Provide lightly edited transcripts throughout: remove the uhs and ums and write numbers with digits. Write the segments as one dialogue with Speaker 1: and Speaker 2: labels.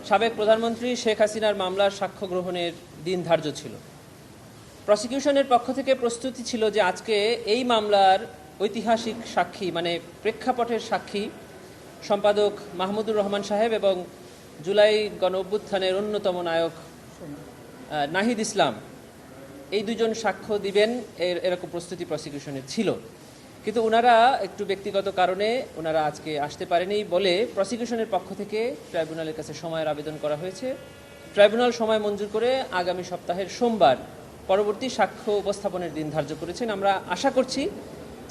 Speaker 1: সাবেক প্রধানমন্ত্রী শেখ হাসিনার মামলার সাক্ষ্য গ্রহণের দিন ধার্য ছিল। প্রসিকিউশনের পক্ষ থেকে প্রস্তুতি ছিল যে আজকে এই মামলার ঐতিহাসিক সাক্ষী মানে প্রেক্ষাপটের সাক্ষী সম্পাদক মাহমুদুর রহমান সাহেব এবং জুলাই গণঅভ্যুত্থানের অন্যতম নায়ক নাহিদ ইসলাম এই দুজন সাক্ষ্য দিবেন এরকম প্রস্তুতি প্রসিকিউশনের ছিল। কিন্তু ওনারা একটু ব্যক্তিগত কারণে ওনারা আজকে আসতে পারেনি বলে প্রসিকিউশনের পক্ষ থেকে ট্রাইব্যুনালের কাছে সময়ের আবেদন করা হয়েছে। ট্রাইব্যুনাল সময় মঞ্জুর করে আগামী সপ্তাহের সোমবার পরবর্তী সাক্ষ্য উপস্থাপনের দিন ধার্য করেছেন। আমরা আশা করছি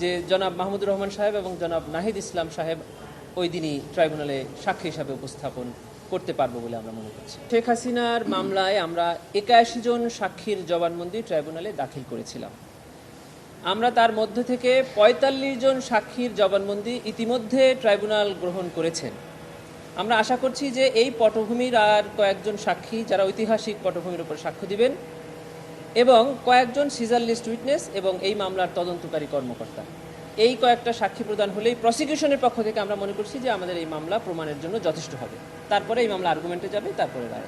Speaker 1: যে জনাব মাহমুদুর রহমান সাহেব এবং জনাব নাহিদ ইসলাম সাহেব ওই দিনই ট্রাইব্যুনালে সাক্ষী হিসাবে উপস্থাপন করতে পারবো বলে আমরা মনে করছি। শেখ হাসিনার মামলায় আমরা 81 জন সাক্ষীর জবানবন্দি ট্রাইব্যুনালে দাখিল করেছিলাম। আমরা তার মধ্যে থেকে 45 জন সাক্ষীর জবানবন্দি ইতিমধ্যে ট্রাইব্যুনাল গ্রহণ করেছেন। আমরা আশা করছি যে এই পটভূমির আর কয়েকজন সাক্ষী যারা ঐতিহাসিক পটভূমির উপর সাক্ষ্য দিবেন এবং কয়েকজন সিজার লিস্ট উইটনেস এবং এই মামলার তদন্তকারী কর্মকর্তা, এই কয়েকটা সাক্ষী প্রদান হলেই প্রসিকিউশনের পক্ষ থেকে আমরা মনে করছি যে আমাদের এই মামলা প্রমাণের জন্য যথেষ্ট হবে। তারপরে এই মামলা আর্গুমেন্টে যাবে, তারপরে রায়।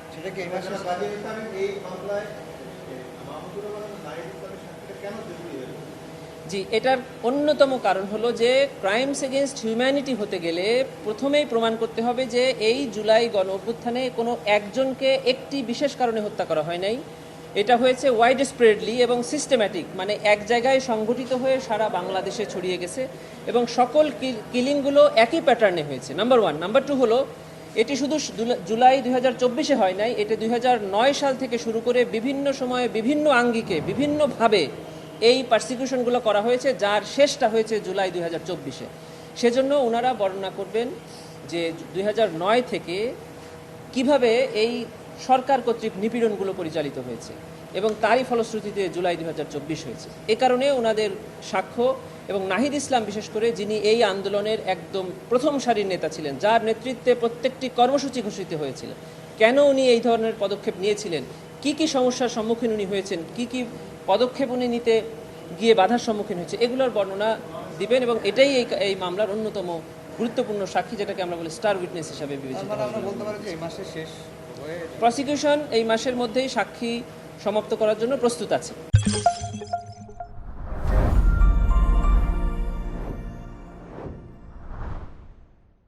Speaker 1: জি, এটার অন্যতম কারণ হলো যে ক্রাইমস এগেনস্ট হিউম্যানিটি হতে গেলে প্রথমেই প্রমাণ করতে হবে যে এই জুলাই গণ অভ্যুত্থানে কোনো একজনকে একটি বিশেষ কারণে হত্যা করা হয় নাই। এটা হয়েছে ওয়াইড স্প্রেডলি এবং সিস্টেম্যাটিক, মানে এক জায়গায় সংগঠিত হয়ে সারা বাংলাদেশে ছড়িয়ে গেছে এবং সকল কিলিংগুলো একই প্যাটার্নে হয়েছে। Number one. নাম্বার টু হলো এটি শুধু জুলাই 2024-এ হয় নাই, এটি 2009 সাল থেকে শুরু করে বিভিন্ন সময়ে বিভিন্ন আঙ্গিকে বিভিন্নভাবে এই পারসিকিউশনগুলো করা হয়েছে, যার শেষটা হয়েছে জুলাই 2024-এ। সেজন্য ওনারা বর্ণনা করবেন যে 2009 থেকে কিভাবে এই সরকার কর্তৃক নিপীড়নগুলো পরিচালিত হয়েছে এবং তারই ফলশ্রুতিতে জুলাই 2024 হয়েছে। এ কারণে ওনাদের সাক্ষ্য এবং নাহিদ ইসলাম বিশেষ করে, যিনি এই আন্দোলনের একদম প্রথম সারির নেতা ছিলেন, যার নেতৃত্বে প্রত্যেকটি কর্মসূচি ঘোষিত হয়েছিল, কেন উনি এই ধরনের পদক্ষেপ নিয়েছিলেন, কি কি সমস্যার সম্মুখীন উনি হয়েছেন, কি কি পদক্ষেপ উনি নিতে গিয়ে বাধার সম্মুখীন হয়েছে, এগুলোর বর্ণনা দিবেন এবং এটাই এই মামলার অন্যতম গুরুত্বপূর্ণ সাক্ষী, যেটাকে আমরা বলি স্টার উইটনেস হিসাবে বিবেচিত। প্রসিকিউশন এই মাসের মধ্যেই সাক্ষী সমাপ্ত করার জন্য প্রস্তুত আছে।